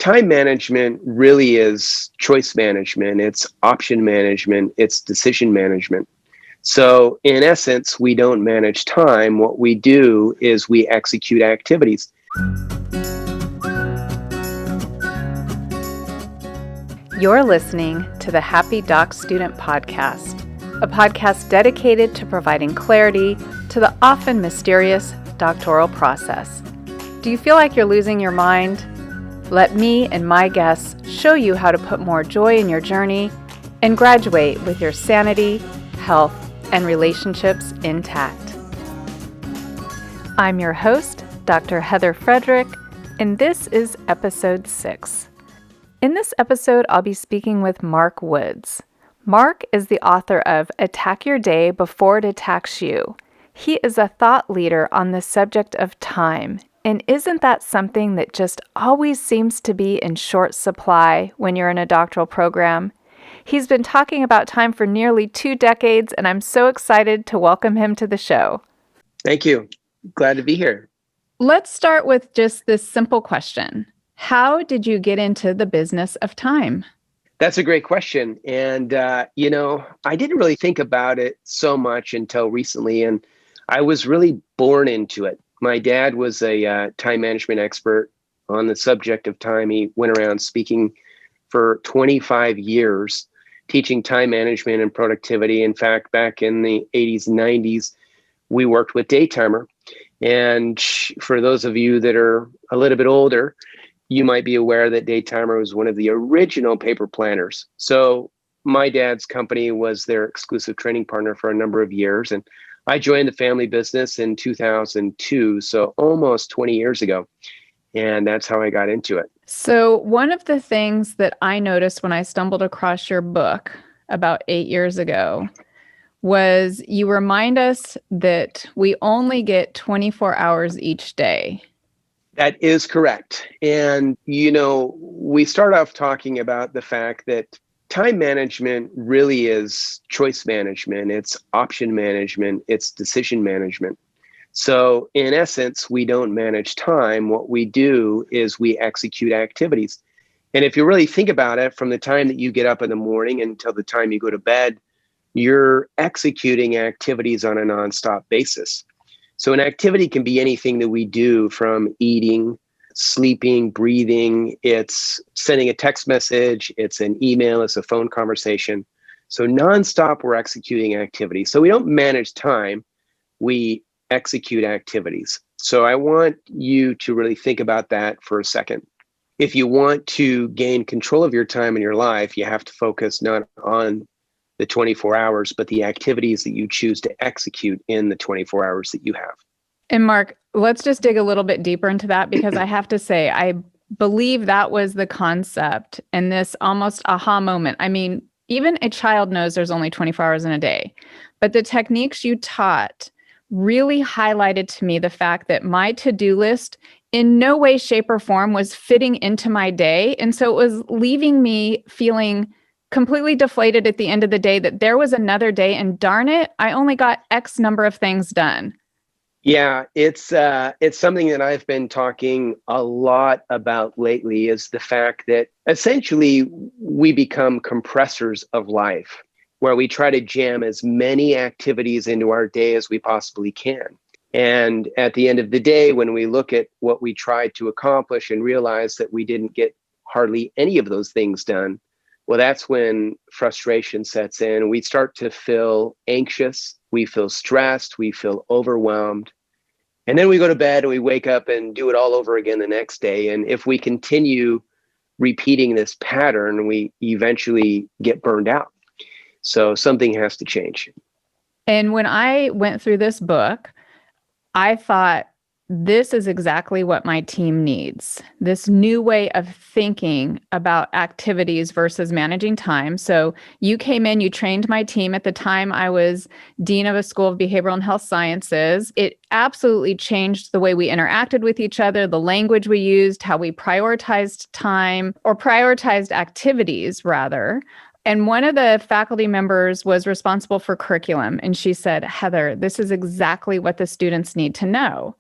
Time management really is choice management, it's option management, it's decision management. So, in essence, we don't manage time. What we do is we execute activities. You're listening to the Happy Doc Student Podcast, a podcast dedicated to providing clarity to the often mysterious doctoral process. Do you feel like you're losing your mind? Let me and my guests show you how to put more joy in your journey and graduate with your sanity, health, and relationships intact. I'm your host, Dr. Heather Frederick, and this is episode 6. In this episode, I'll be speaking with Mark Woods. Mark is the author of Attack Your Day Before It Attacks You. He is a thought leader on the subject of time. And isn't that something that just always seems to be in short supply when you're in a doctoral program? He's been talking about time for nearly 2 decades, and I'm so excited to welcome him to the show. Thank you. Glad to be here. Let's start with just this simple question. How did you get into the business of time? That's a great question. And, I didn't really think about it so much until recently, and I was really born into it. My dad was a time management expert on the subject of time. He went around speaking for 25 years, teaching time management and productivity. In fact, back in the 80s and 90s, we worked with Daytimer. And for those of you that are a little bit older, you might be aware that Daytimer was one of the original paper planners. So my dad's company was their exclusive training partner for a number of years. And I joined the family business in 2002, so almost 20 years ago. And that's how I got into it. So one of the things that I noticed when I stumbled across your book about 8 years ago was you remind us that we only get 24 hours each day. That is correct. And, we start off talking about the fact that time management really is choice management, it's option management, it's decision management. So in essence, we don't manage time. What we do is we execute activities. And if you really think about it, from the time that you get up in the morning until the time you go to bed, you're executing activities on a nonstop basis. So an activity can be anything that we do, from eating, sleeping, breathing. It's sending a text message, it's an email, it's a phone conversation. So nonstop, we're executing activities. So we don't manage time, we execute activities. So I want you to really think about that for a second. If you want to gain control of your time in your life, you have to focus not on the 24 hours, but the activities that you choose to execute in the 24 hours that you have. And Mark, let's just dig a little bit deeper into that, because I have to say, I believe that was the concept and this almost aha moment. I mean, even a child knows there's only 24 hours in a day, but the techniques you taught really highlighted to me the fact that my to-do list in no way, shape, or form was fitting into my day. And so it was leaving me feeling completely deflated at the end of the day that there was another day and darn it, I only got X number of things done. Yeah, it's something that I've been talking a lot about lately, is the fact that essentially we become compressors of life, where we try to jam as many activities into our day as we possibly can. And at the end of the day, when we look at what we tried to accomplish and realize that we didn't get hardly any of those things done, well, that's when frustration sets in. We start to feel anxious, we feel stressed, we feel overwhelmed. And then we go to bed and we wake up and do it all over again the next day. And if we continue repeating this pattern, we eventually get burned out. So something has to change. And when I went through this book, I thought, this is exactly what my team needs. This new way of thinking about activities versus managing time. So you came in, you trained my team. At the time, I was dean of a school of behavioral and health sciences. It absolutely changed the way we interacted with each other, the language we used, how we prioritized time, or prioritized activities rather. And one of the faculty members was responsible for curriculum. And she said, Heather, this is exactly what the students need to know.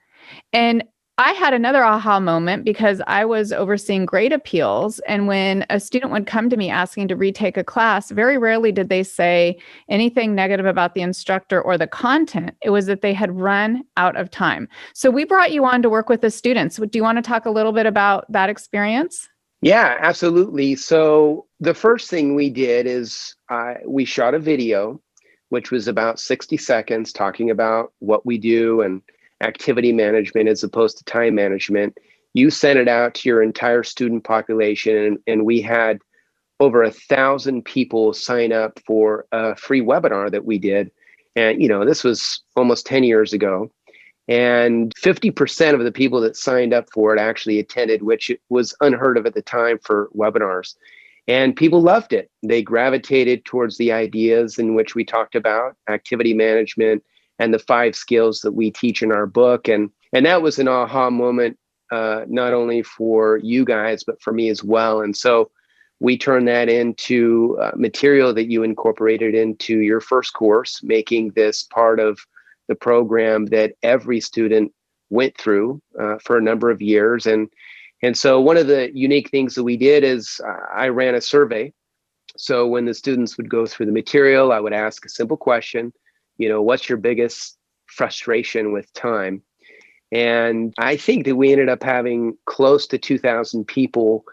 And I had another aha moment because I was overseeing grade appeals. And when a student would come to me asking to retake a class, very rarely did they say anything negative about the instructor or the content. It was that they had run out of time. So we brought you on to work with the students. Do you want to talk a little bit about that experience? Yeah, absolutely. So the first thing we did is we shot a video, which was about 60 seconds, talking about what we do and activity management as opposed to time management. You sent it out to your entire student population, and we had over 1,000 people sign up for a free webinar that we did. And, this was almost 10 years ago. And 50% of the people that signed up for it actually attended, which was unheard of at the time for webinars. And people loved it. They gravitated towards the ideas in which we talked about activity management and the 5 skills that we teach in our book. And that was an aha moment, not only for you guys, but for me as well. And so we turned that into material that you incorporated into your first course, making this part of the program that every student went through for a number of years. And so one of the unique things that we did is I ran a survey. So when the students would go through the material, I would ask a simple question, what's your biggest frustration with time? And I think that we ended up having close to 2,000 people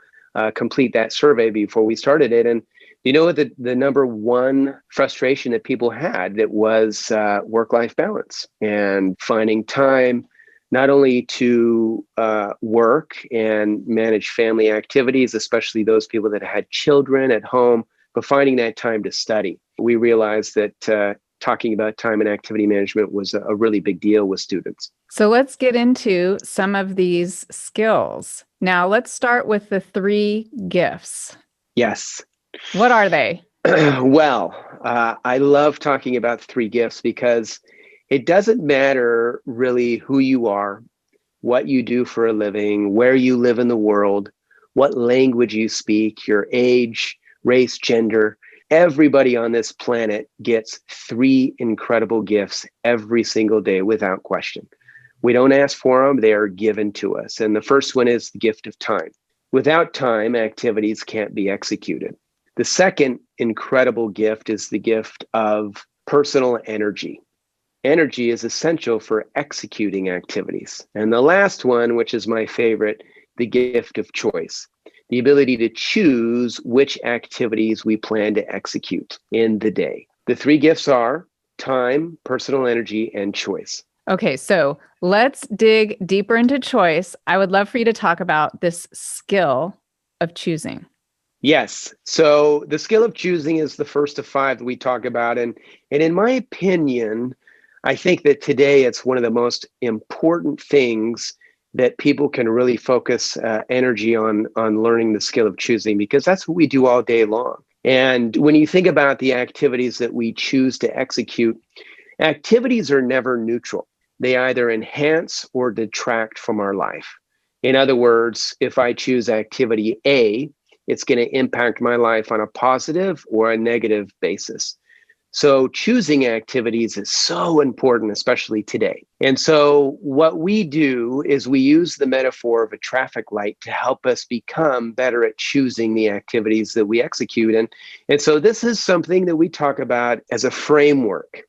complete that survey before we started it. And you know what the number one frustration that people had, that was work-life balance and finding time not only to work and manage family activities, especially those people that had children at home, but finding that time to study. We realized that talking about time and activity management was a really big deal with students. So let's get into some of these skills. Now, let's start with the 3 gifts. Yes. What are they? Well, I love talking about 3 gifts because it doesn't matter really who you are, what you do for a living, where you live in the world, what language you speak, your age, race, gender. Everybody on this planet gets 3 incredible gifts every single day without question. We don't ask for them, they are given to us. And the first one is the gift of time. Without time, activities can't be executed. The second incredible gift is the gift of personal energy. Energy is essential for executing activities. And the last one, which is my favorite, the gift of choice, the ability to choose which activities we plan to execute in the day. The 3 gifts are time, personal energy, and choice. Okay, so let's dig deeper into choice. I would love for you to talk about this skill of choosing. Yes. So the skill of choosing is the first of 5 that we talk about. And in my opinion, I think that today it's one of the most important things that people can really focus energy on learning the skill of choosing, because that's what we do all day long. And when you think about the activities that we choose to execute, activities are never neutral. They either enhance or detract from our life. In other words, if I choose activity A, it's going to impact my life on a positive or a negative basis. So choosing activities is so important, especially today. And so what we do is we use the metaphor of a traffic light to help us become better at choosing the activities that we execute. And so this is something that we talk about as a framework.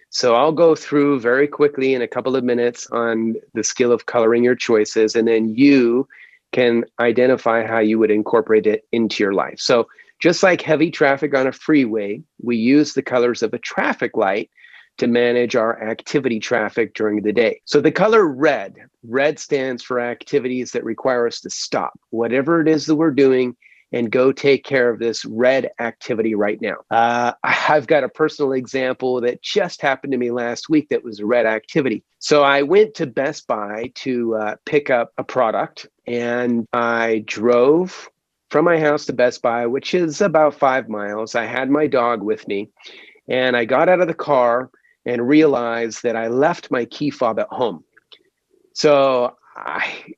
So I'll go through very quickly in a couple of minutes on the skill of coloring your choices, and then you can identify how you would incorporate it into your life. So just like heavy traffic on a freeway, we use the colors of a traffic light to manage our activity traffic during the day. So the color red stands for activities that require us to stop, whatever it is that we're doing, and go take care of this red activity right now. I've got a personal example that just happened to me last week that was a red activity. So I went to Best Buy to pick up a product, and I drove from my house to Best Buy, which is about 5 miles. I had my dog with me, and I got out of the car and realized that I left my key fob at home. So I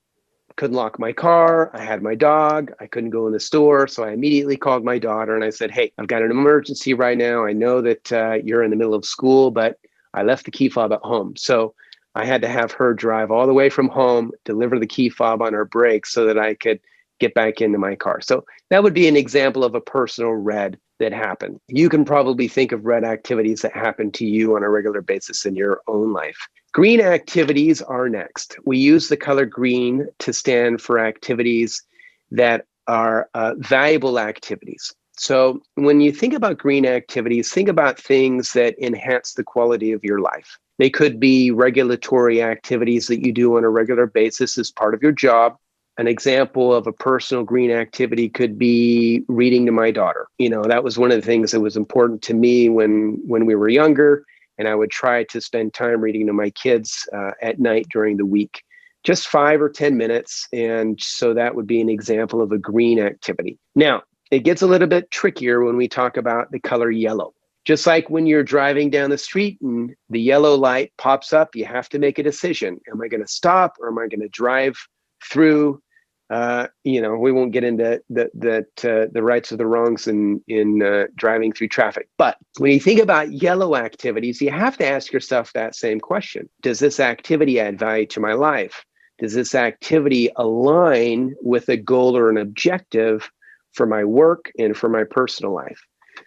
couldn't lock my car. I had my dog. I couldn't go in the store. So I immediately called my daughter and I said, hey, I've got an emergency right now. I know that you're in the middle of school, but I left the key fob at home. So I had to have her drive all the way from home, deliver the key fob on her brakes so that I could get back into my car. So that would be an example of a personal red that happened. You can probably think of red activities that happen to you on a regular basis in your own life. Green activities are next. We use the color green to stand for activities that are valuable activities. So when you think about green activities, think about things that enhance the quality of your life. They could be regulatory activities that you do on a regular basis as part of your job. An example of a personal green activity could be reading to my daughter. That was one of the things that was important to me when we were younger, and I would try to spend time reading to my kids at night during the week, just 5 or 10 minutes. And so that would be an example of a green activity. Now, it gets a little bit trickier when we talk about the color yellow. Just like when you're driving down the street and the yellow light pops up, you have to make a decision. Am I going to stop or am I going to drive through? We won't get into the rights or the wrongs in driving through traffic. But when you think about yellow activities, you have to ask yourself that same question. Does this activity add value to my life? Does this activity align with a goal or an objective for my work and for my personal life?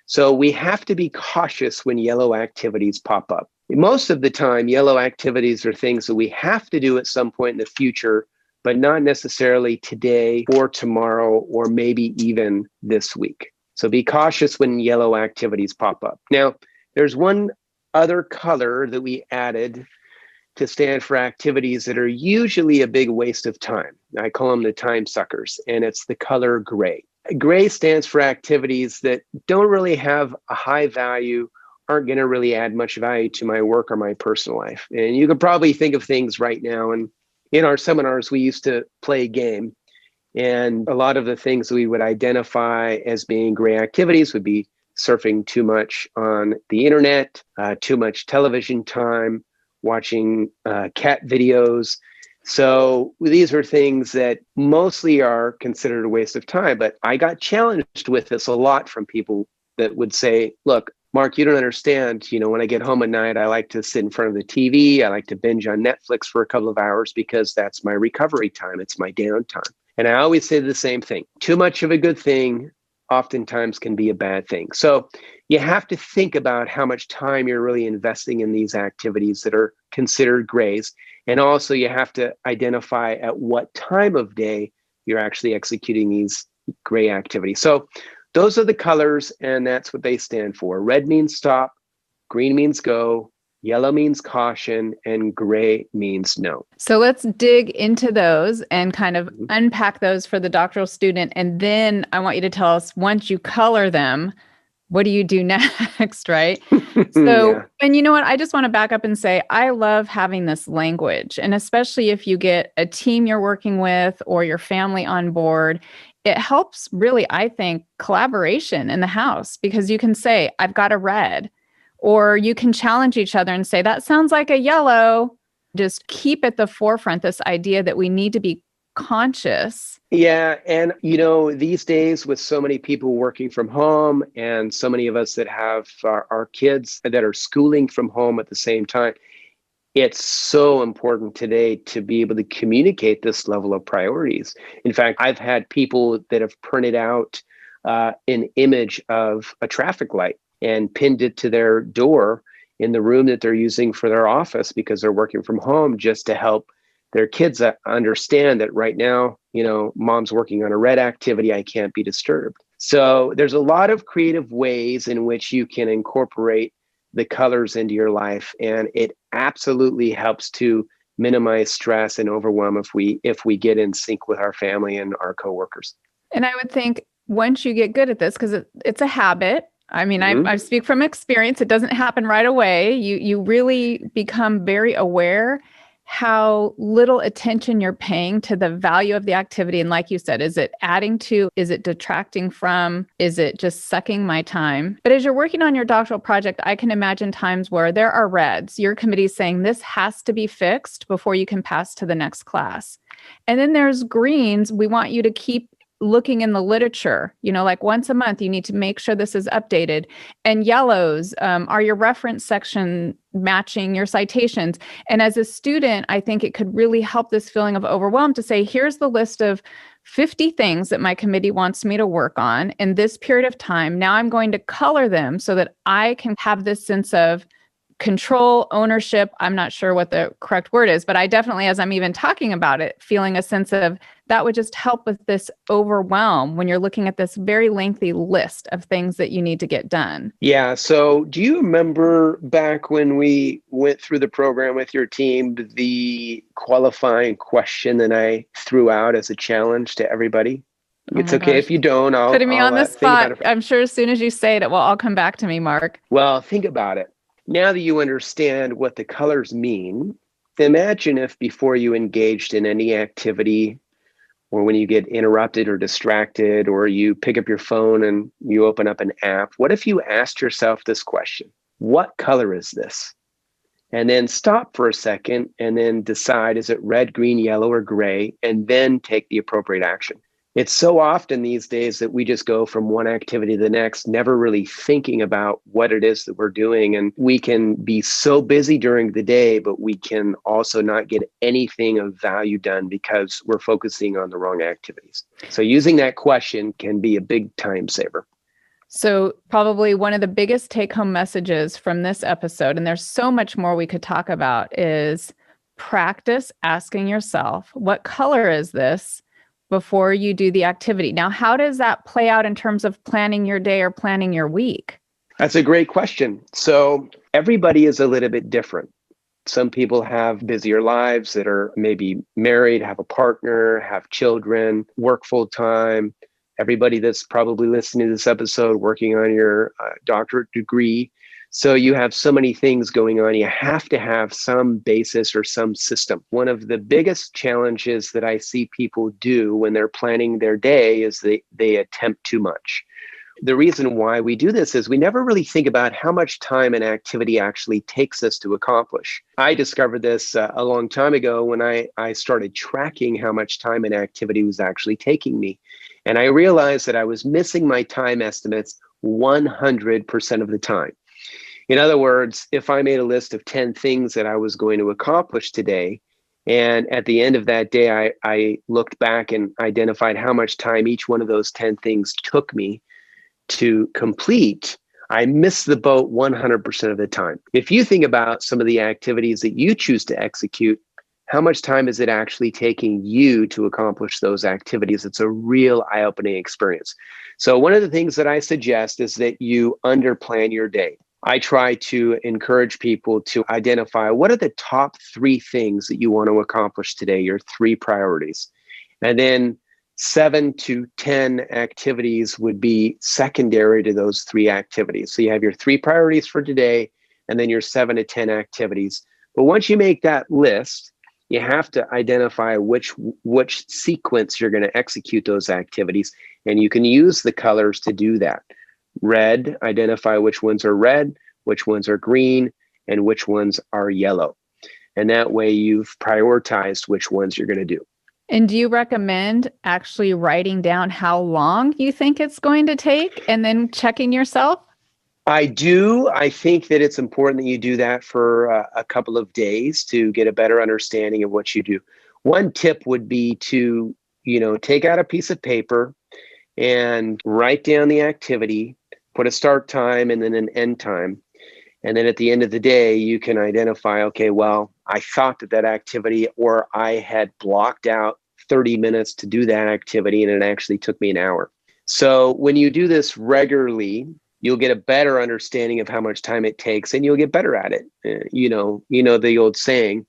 So we have to be cautious when yellow activities pop up. Most of the time, yellow activities are things that we have to do at some point in the future, but not necessarily today or tomorrow or maybe even this week. So be cautious when yellow activities pop up. Now, there's one other color that we added to stand for activities that are usually a big waste of time. I call them the time suckers, and it's the color gray. Gray stands for activities that don't really have a high value, aren't going to really add much value to my work or my personal life. And you could probably think of things right now. And in our seminars, we used to play a game. And a lot of the things we would identify as being gray activities would be surfing too much on the internet, too much television time, watching cat videos. So these are things that mostly are considered a waste of time. But I got challenged with this a lot from people that would say, look, Mark, you don't understand. When I get home at night, I like to sit in front of the TV. I like to binge on Netflix for a couple of hours because that's my recovery time. It's my downtime. And I always say the same thing. Too much of a good thing oftentimes can be a bad thing. So you have to think about how much time you're really investing in these activities that are considered grays. And also you have to identify at what time of day you're actually executing these gray activities. So those are the colors, and that's what they stand for. Red means stop, green means go, yellow means caution, and gray means no. So let's dig into those and kind of unpack those for the doctoral student. And then I want you to tell us, once you color them, what do you do next, right? So, Yeah. And you know what? I just want to back up and say, I love having this language. And especially if you get a team you're working with or your family on board, it helps really, I think, collaboration in the house, because you can say, I've got a red, or you can challenge each other and say, that sounds like a yellow. Just keep at the forefront this idea that we need to be conscious. Yeah. And, these days with so many people working from home and so many of us that have our kids that are schooling from home at the same time, it's so important today to be able to communicate this level of priorities. In fact, I've had people that have printed out an image of a traffic light and pinned it to their door in the room that they're using for their office because they're working from home, just to help their kids understand that right now, mom's working on a red activity, I can't be disturbed. So there's a lot of creative ways in which you can incorporate the colors into your life, and it absolutely helps to minimize stress and overwhelm if we get in sync with our family and our coworkers. And I would think once you get good at this, because it's a habit. I mean, I speak from experience. It doesn't happen right away. You really become very aware how little attention you're paying to the value of the activity. And like you said, is it adding to, is it detracting from, is it just sucking my time? But as you're working on your doctoral project, I can imagine times where there are reds. Your committee is saying this has to be fixed before you can pass to the next class. And then there's greens. We want you to keep looking in the literature, like once a month, you need to make sure this is updated. And yellows, are your reference section matching your citations? And as a student, I think it could really help this feeling of overwhelm to say, here's the list of 50 things that my committee wants me to work on in this period of time. Now I'm going to color them so that I can have this sense of control, ownership. I'm not sure what the correct word is, but I definitely, as I'm even talking about it, feeling a sense of that would just help with this overwhelm when you're looking at this very lengthy list of things that you need to get done. Yeah. So do you remember back when we went through the program with your team, the qualifying question that I threw out as a challenge to everybody? Oh It's my okay gosh. if you don't. Putting me on the Think about spot. it. I'm sure as soon as you say it, it will all come back to me, Mark. Well, think about it. Now that you understand what the colors mean, imagine if before you engaged in any activity, or when you get interrupted or distracted, or you pick up your phone and you open up an app, what if you asked yourself this question? What color is this? And then stop for a second and then decide, is it red, green, yellow, or gray? And then take the appropriate action. It's so often these days that we just go from one activity to the next, never really thinking about what it is that we're doing. And we can be so busy during the day, but we can also not get anything of value done because we're focusing on the wrong activities. So using that question can be a big time saver. So probably one of the biggest take-home messages from this episode, and there's so much more we could talk about, is practice asking yourself, what color is this, before you do the activity. Now, how does that play out in terms of planning your day or planning your week? That's a great question. So everybody is a little bit different. Some people have busier lives that are maybe married, have a partner, have children, work full time. Everybody that's probably listening to this episode working on your doctorate degree. So you have so many things going on. You have to have some basis or some system. One of the biggest challenges that I see people do when they're planning their day is they attempt too much. The reason why we do this is we never really think about how much time an activity actually takes us to accomplish. I discovered this a long time ago when I started tracking how much time an activity was actually taking me. And I realized that I was missing my time estimates 100% of the time. In other words, if I made a list of 10 things that I was going to accomplish today, and at the end of that day, I looked back and identified how much time each one of those 10 things took me to complete, I missed the boat 100% of the time. If you think about some of the activities that you choose to execute, how much time is it actually taking you to accomplish those activities? It's a real eye-opening experience. So one of the things that I suggest is that you underplan your day. I try to encourage people to identify what are the top 3 things that you want to accomplish today, your 3 priorities. And then 7 to 10 activities would be secondary to those 3 activities. So you have your 3 priorities for today, and then your 7 to 10 activities. But once you make that list, you have to identify which sequence you're going to execute those activities. And you can use the colors to do that. Red, identify which ones are red, which ones are green, and which ones are yellow. And that way you've prioritized which ones you're going to do. And do you recommend actually writing down how long you think it's going to take and then checking yourself? I do. I think that it's important that you do that for a couple of days to get a better understanding of what you do. One tip would be to, take out a piece of paper and write down the activity, put a start time and then an end time. And then at the end of the day, you can identify, okay, well, I thought that activity, or I had blocked out 30 minutes to do that activity, and it actually took me an hour. So when you do this regularly, you'll get a better understanding of how much time it takes, and you'll get better at it. You know the old saying,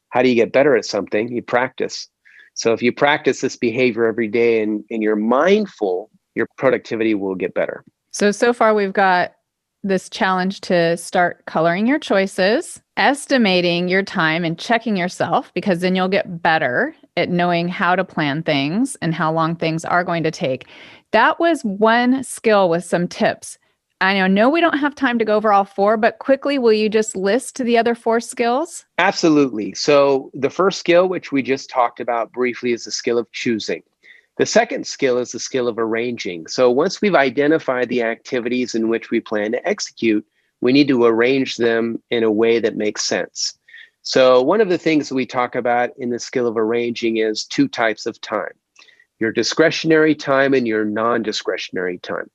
how do you get better at something? You practice. So if you practice this behavior every day and you're mindful, your productivity will get better. So far we've got this challenge to start coloring your choices, estimating your time and checking yourself, because then you'll get better at knowing how to plan things and how long things are going to take. That was one skill with some tips. I know we don't have time to go over all 4, but quickly, will you just list the other 4 skills? Absolutely. So the first skill, which we just talked about briefly, is the skill of choosing. The second skill is the skill of arranging. So once we've identified the activities in which we plan to execute, we need to arrange them in a way that makes sense. So one of the things that we talk about in the skill of arranging is two types of time: your discretionary time and your non-discretionary time.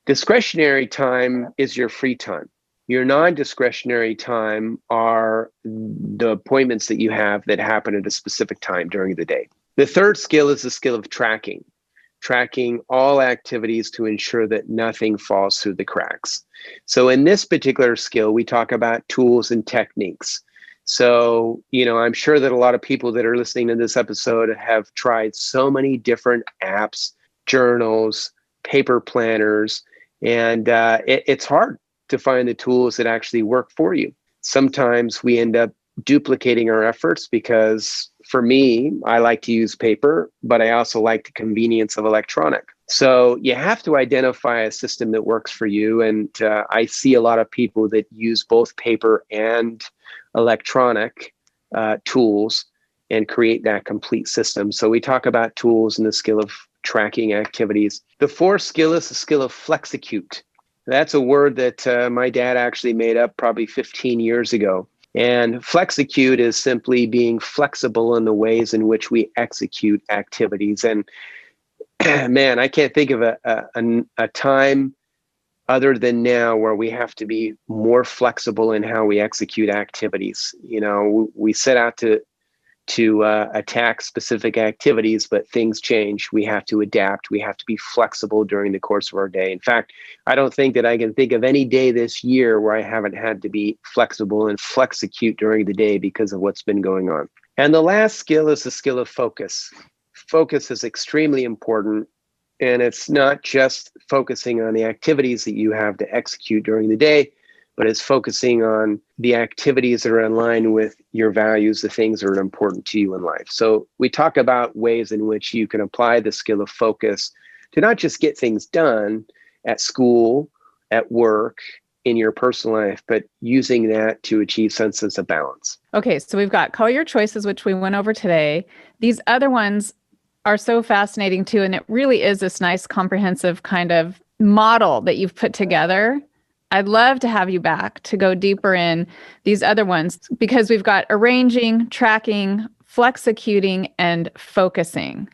Discretionary time is your free time. Your non-discretionary time are the appointments that you have that happen at a specific time during the day. The third skill is the skill of tracking all activities to ensure that nothing falls through the cracks. So in this particular skill, we talk about tools and techniques. So, I'm sure that a lot of people that are listening to this episode have tried so many different apps, journals, paper planners, and it's hard to find the tools that actually work for you. Sometimes we end up duplicating our efforts because, for me, I like to use paper, but I also like the convenience of electronic. So you have to identify a system that works for you. And I see a lot of people that use both paper and electronic tools and create that complete system. So we talk about tools and the skill of tracking activities. The fourth skill is the skill of flexecute. That's a word that my dad actually made up probably 15 years ago. And flexecute is simply being flexible in the ways in which we execute activities. And man, I can't think of a time other than now where we have to be more flexible in how we execute activities. We set out to attack specific activities, but things change. We have to adapt. We have to be flexible during the course of our day. In fact, I don't think that I can think of any day this year where I haven't had to be flexible and flexecute during the day because of what's been going on. And the last skill is the skill of focus. Focus is extremely important. And it's not just focusing on the activities that you have to execute during the day, but it's focusing on the activities that are in line with your values, the things that are important to you in life. So we talk about ways in which you can apply the skill of focus to not just get things done at school, at work, in your personal life, but using that to achieve senses of balance. Okay, so we've got Color Your Choices, which we went over today. These other ones are so fascinating too, and it really is this nice comprehensive kind of model that you've put together. I'd love to have you back to go deeper in these other ones, because we've got arranging, tracking, flexecuting, and focusing.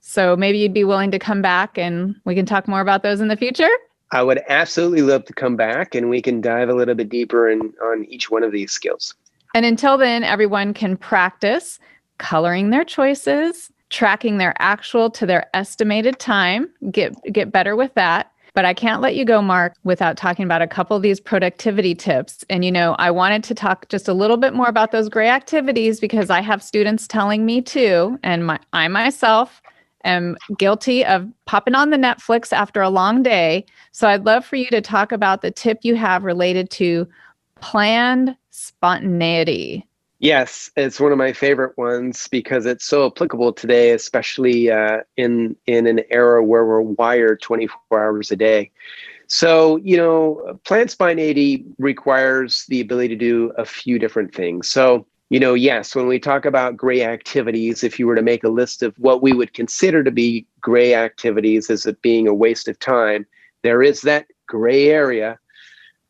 So maybe you'd be willing to come back and we can talk more about those in the future? I would absolutely love to come back and we can dive a little bit deeper on each one of these skills. And until then, everyone can practice coloring their choices, tracking their actual to their estimated time, get better with that. But I can't let you go, Mark, without talking about a couple of these productivity tips. And, I wanted to talk just a little bit more about those gray activities because I have students telling me too, and I myself am guilty of popping on the Netflix after a long day. So I'd love for you to talk about the tip you have related to planned spontaneity. Yes, it's one of my favorite ones because it's so applicable today, especially in an era where we're wired 24 hours a day. So, planned spontaneity requires the ability to do a few different things. So, yes, when we talk about gray activities, if you were to make a list of what we would consider to be gray activities as it being a waste of time, there is that gray area.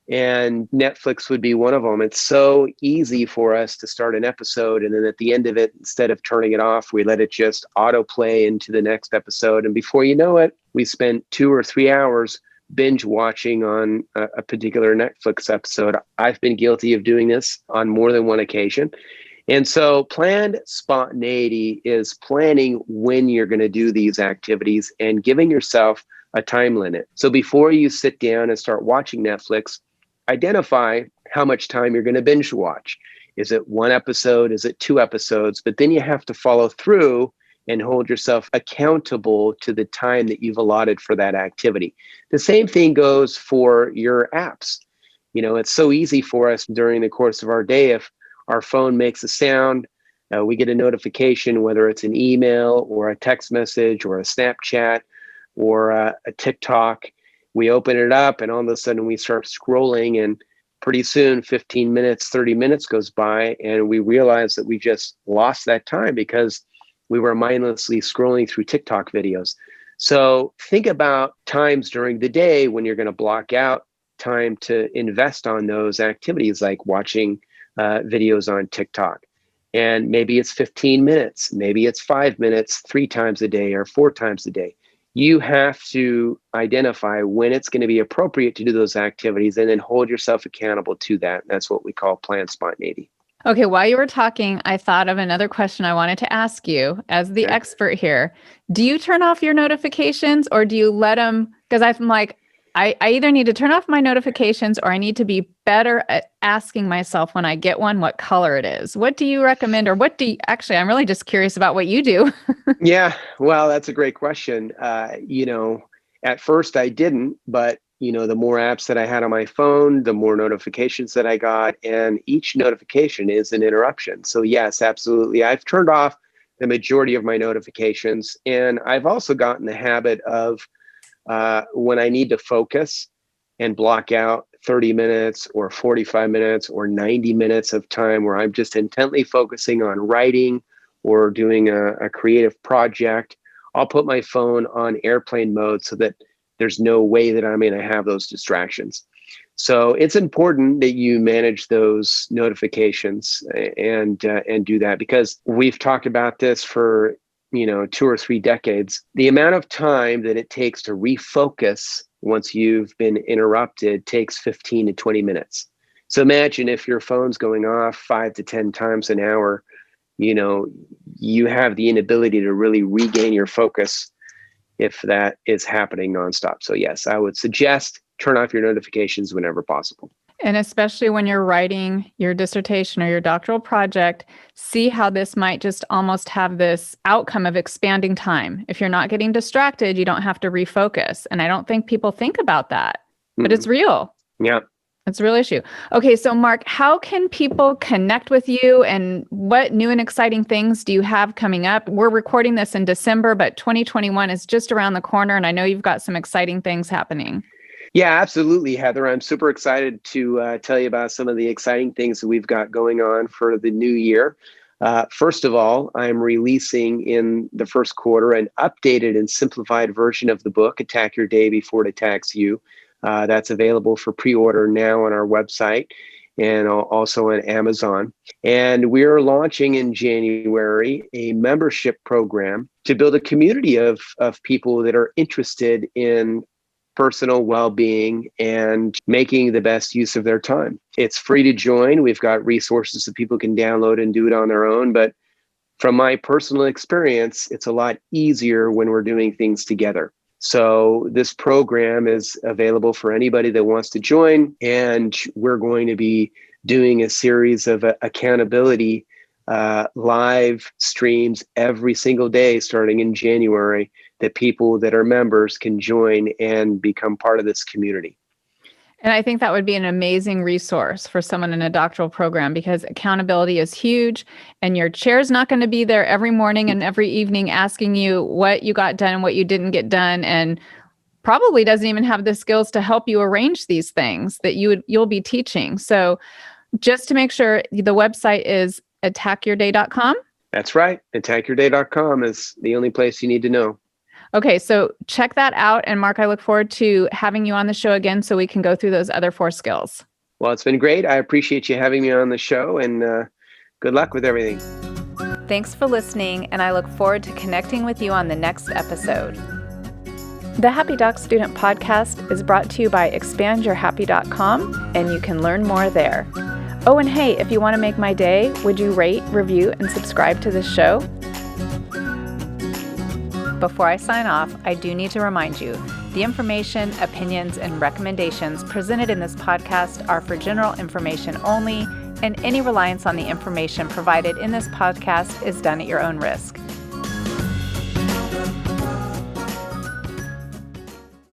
And Netflix would be one of them. It's so easy for us to start an episode, and then at the end of it, instead of turning it off, we let it just autoplay into the next episode. And before you know it, we spent 2 or 3 hours binge watching on a particular Netflix episode. I've been guilty of doing this on more than one occasion. And so planned spontaneity is planning when you're going to do these activities and giving yourself a time limit. So before you sit down and start watching Netflix, identify how much time you're going to binge watch. Is it 1 episode? Is it 2 episodes? But then you have to follow through and hold yourself accountable to the time that you've allotted for that activity. The same thing goes for your apps. It's so easy for us during the course of our day. If our phone makes a sound, we get a notification, whether it's an email or a text message or a Snapchat or a TikTok. We open it up and all of a sudden we start scrolling, and pretty soon 15 minutes, 30 minutes goes by and we realize that we just lost that time because we were mindlessly scrolling through TikTok videos. So think about times during the day when you're going to block out time to invest on those activities, like watching videos on TikTok. And maybe it's 15 minutes, maybe it's 5 minutes, 3 times a day or 4 times a day. You have to identify when it's going to be appropriate to do those activities and then hold yourself accountable to that. That's what we call planned spontaneity. Okay, while you were talking, I thought of another question I wanted to ask you as the expert here. Do you turn off your notifications or do you let them? Because I'm like, I either need to turn off my notifications or I need to be better at asking myself when I get one what color it is. What do you recommend, or what do you actually? I'm really just curious about what you do. Yeah, well, that's a great question. At first I didn't, but the more apps that I had on my phone, the more notifications that I got, and each notification is an interruption. So yes, absolutely. I've turned off the majority of my notifications, and I've also gotten the habit of when I need to focus and block out 30 minutes or 45 minutes or 90 minutes of time where I'm just intently focusing on writing or doing a creative project, I'll put my phone on airplane mode so that there's no way that I'm going to have those distractions. So it's important that you manage those notifications and do that, because we've talked about this for 2 or 3 decades. The amount of time that it takes to refocus once you've been interrupted takes 15 to 20 minutes. So imagine if your phone's going off 5 to 10 times an hour, you have the inability to really regain your focus if that is happening nonstop. So yes, I would suggest turn off your notifications whenever possible. And especially when you're writing your dissertation or your doctoral project, see how this might just almost have this outcome of expanding time. If you're not getting distracted, you don't have to refocus. And I don't think people think about that, but it's real. Yeah. It's a real issue. Okay, so Mark, how can people connect with you, and what new and exciting things do you have coming up? We're recording this in December, but 2021 is just around the corner, and I know you've got some exciting things happening. Yeah, absolutely, Heather. I'm super excited to tell you about some of the exciting things that we've got going on for the new year. First of all, I'm releasing in the first quarter an updated and simplified version of the book, Attack Your Day Before It Attacks You. That's available for pre-order now on our website and also on Amazon. And we're launching in January a membership program to build a community of people that are interested in personal well-being and making the best use of their time. It's free to join. We've got resources that people can download and do it on their own. But from my personal experience, it's a lot easier when we're doing things together. So this program is available for anybody that wants to join, and we're going to be doing a series of accountability live streams every single day starting in January that people that are members can join and become part of this community. And I think that would be an amazing resource for someone in a doctoral program, because accountability is huge, and your chair's not going to be there every morning and every evening asking you what you got done and what you didn't get done, and probably doesn't even have the skills to help you arrange these things that you'll be teaching. So just to make sure, the website is attackyourday.com. That's right. Attackyourday.com is the only place you need to know. Okay, so check that out. And Mark, I look forward to having you on the show again so we can go through those other 4 skills. Well, it's been great. I appreciate you having me on the show, and good luck with everything. Thanks for listening, and I look forward to connecting with you on the next episode. The Happy Doc Student Podcast is brought to you by expandyourhappy.com, and you can learn more there. Oh, and hey, if you want to make my day, would you rate, review, and subscribe to this show? Before I sign off, I do need to remind you, the information, opinions, and recommendations presented in this podcast are for general information only, and any reliance on the information provided in this podcast is done at your own risk.